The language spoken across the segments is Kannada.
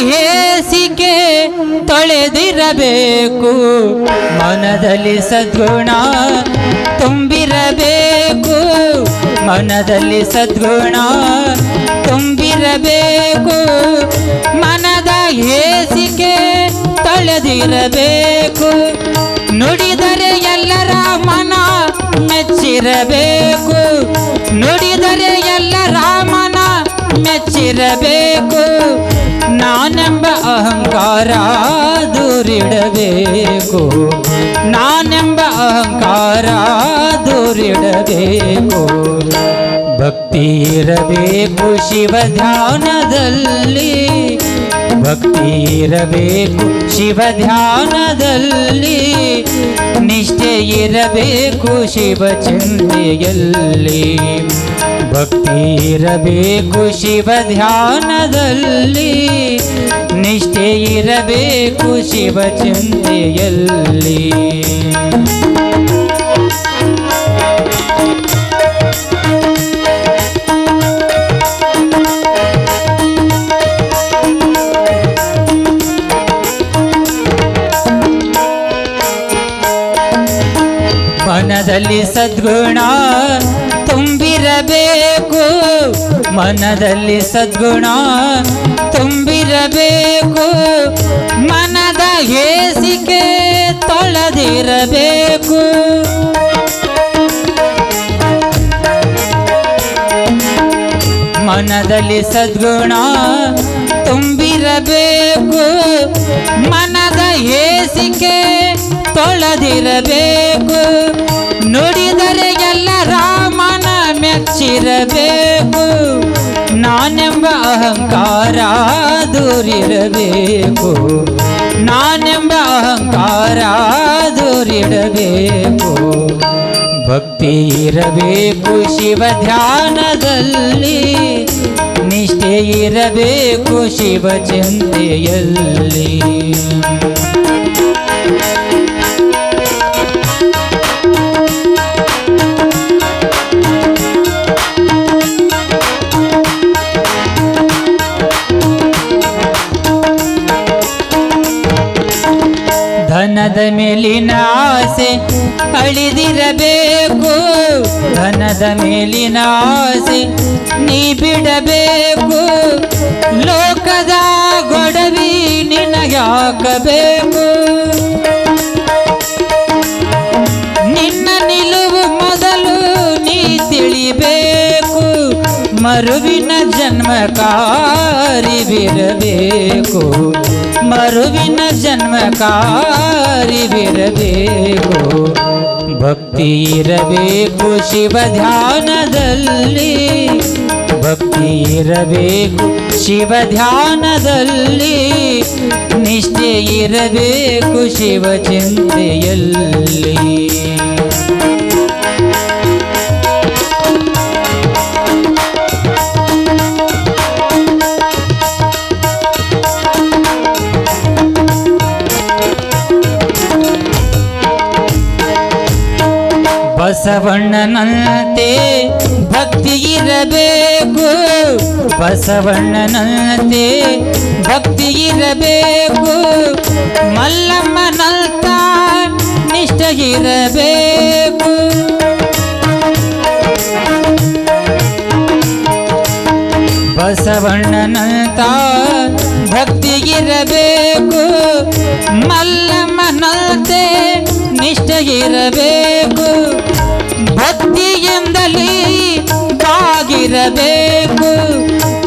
ಹೇಸಿಕೆ ತೊಳೆದಿರಬೇಕು, ಮನದಲ್ಲಿ ಸದ್ಗುಣ ತುಂಬಿರಬೇಕು, ಮನದಲ್ಲಿ ಸದ್ಗುಣ ತುಂಬಿರಬೇಕು, ಮನದ ಹೇಸಿಕೆ ತೊಳೆದಿರಬೇಕು, ನುಡಿದರೆ ಎಲ್ಲರ ಮನ ಮೆಚ್ಚಿರಬೇಕು, ನುಡಿದರೆ ಎಲ್ಲರ ಮನ ಮೆಚ್ಚಿರಬೇಕು, ನಾನೆಂಬ ಅಹಂಕಾರ ದೂರಿಡಬೇಕು, ನಾನೆಂಬ ಅಹಂಕಾರ ದೂರಿಡಬೇಕು, ಭಕ್ತಿ ಇರಬೇಕು ಶಿವ ಧ್ಯಾನದಲ್ಲಿ, ಭಕ್ತಿ ಇರಬೇಕು ಶಿವ ಧ್ಯಾನದಲ್ಲಿ, ನಿಷ್ಠೆ ಇರಬೇಕು ಶಿವ ಚಿಂತೆಯಲ್ಲಿ, ಭಕ್ತಿ ಇರಬೇಕು ಶಿವ ಧ್ಯಾನದಲ್ಲಿ, ನಿಷ್ಠೆ ಇರಬೇಕು ಶಿವ ಚಿಂತೆಯಲ್ಲಿ. ಮನದಲ್ಲಿ ಸದ್ಗುಣ ತುಂಬಿರಬೇಕು, ಮನದಲ್ಲಿ ಸದ್ಗುಣ ತುಂಬಿರಬೇಕು, ಮನದ ಹೇಸಿಕೆ ತೊಳೆದಿರಬೇಕು, ಮನದಲ್ಲಿ ಸದ್ಗುಣ ತುಂಬಿರಬೇಕು, ಮನದ ಹೇಸಿಕೆ ತೊಳೆದಿರಬೇಕು, ನುಡಿದರೆ ಎಲ್ಲರ ಮನ ಮೆಚ್ಚಿರಬೇಕು, ನಾನೆಂಬ ಅಹಂಕಾರ ದೂರಿರಬೇಕು, ನಾನೆಂಬ ಅಹಂಕಾರ ದೂರಿಡಬೇಕು, ಭಕ್ತಿ ಇರಬೇಕು ಶಿವ ಧ್ಯಾನದಲ್ಲಿ, ನಿಷ್ಠೆ ಇರಬೇಕು ಶಿವ ಚಿಂತೆಯಲ್ಲಿ. ಧನದ ಮೇಲಿನ ಆಸೆ ಅಳಿದಿರಬೇಕು, ಧನದ ಮೇಲಿನ ಆಸೆ ನೀ ಬಿಡಬೇಕು, ಲೋಕದ ಗೊಡವಿ ನಿನಗಾಕಬೇಕು, ನಿನ್ನ ನಿಲುವು ಮೊದಲು ನೀ ತಿಳಿಬೇಕು, ಮರುವಿನ ಜನ್ಮಕಾರಿವಿರಬೇಕು, ಮರುವಿನ ಜನ್ಮಕಾರಿವಿರಬೇಕು, ಭಕ್ತಿ ಇರಬೇಕು ಶಿವ ಧ್ಯಾನದಲ್ಲಿ, ಭಕ್ತಿ ಇರಬೇಕು ಶಿವ ಧ್ಯಾನದಲ್ಲಿ, ನಿಷ್ಠೆ ಇರಬೇಕು ಶಿವ ಚಿಂತೆಯಲ್ಲಿ. ಬಸವಣ್ಣನಂತೆ ಭಕ್ತಿ ಇರಬೇಕು, ಬಸವಣ್ಣನಂತೆ ಭಕ್ತಿ ಇರಬೇಕು, ಮಲ್ಲಮ್ಮನಂತ ನಿಷ್ಠೆ ಇರಬೇಕು, ಬಸವಣ್ಣನಂತ ಭಕ್ತಿ ಇರಬೇಕು, ಮಲ್ಲಮ್ಮನಂತೆ ನಿಷ್ಠೆ ಇರಬೇಕು, ಭಕ್ತಿಯಿಂದಲೇ ಬಾಗಿರಬೇಕು,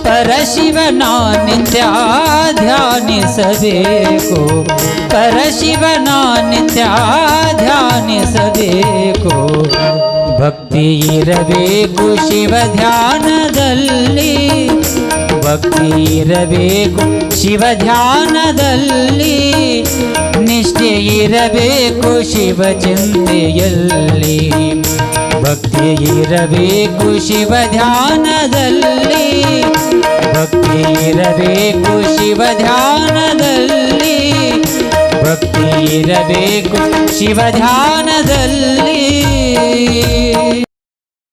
ಪರಶಿವನ ನಿತ್ಯ ಧ್ಯಾನಿಸಬೇಕು, ಪರಶಿವನ ನಿತ್ಯ ಧ್ಯಾನಿಸಬೇಕು, ಭಕ್ತಿ ಇರಬೇಕು ಶಿವ ಧ್ಯಾನದಲ್ಲಿ, ಭಕ್ತಿ ಇರಬೇಕು ಶಿವ ಧ್ಯಾನದಲ್ಲಿ, ನಿಷ್ಠೆ ಇರಬೇಕು ಶಿವ ಚಿಂತೆಯಲ್ಲಿ, ಭಕ್ತಿ ಇರಬೇಕು ಶಿವ ಧ್ಯಾನದಲ್ಲಿ, ಭಕ್ತಿ ಇರಬೇಕು ಶಿವ ಧ್ಯಾನದಲ್ಲಿ, ಭಕ್ತಿ ಇರಬೇಕು ಶಿವ ಧ್ಯಾನದಲ್ಲಿ.